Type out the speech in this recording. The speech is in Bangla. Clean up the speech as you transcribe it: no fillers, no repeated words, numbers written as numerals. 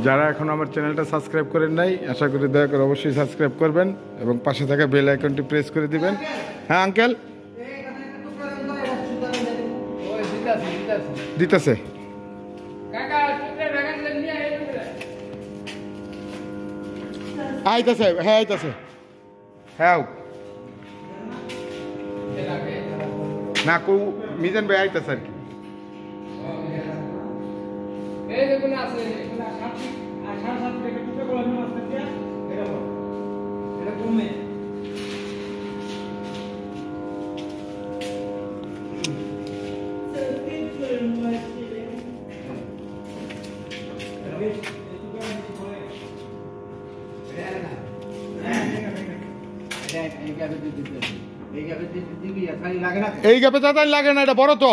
যারা এখন আমার চ্যানেলটা সাবস্ক্রাইব করেন নাই, আশা করি দয়া করে অবশ্যই সাবস্ক্রাইব করবেন এবং পাশে থাকা বেল আইকনটি প্রেস করে দিবেন। হ্যাঁ আঙ্কেল, দিতেছে। আইতাছে, হ্যাঁ আইতাছে, হ্যাঁ না কো মিজান ভাই আইতাছে আর কি। এই গ্যাপে তাড়াতাড়ি লাগে না, এটা বড় তো।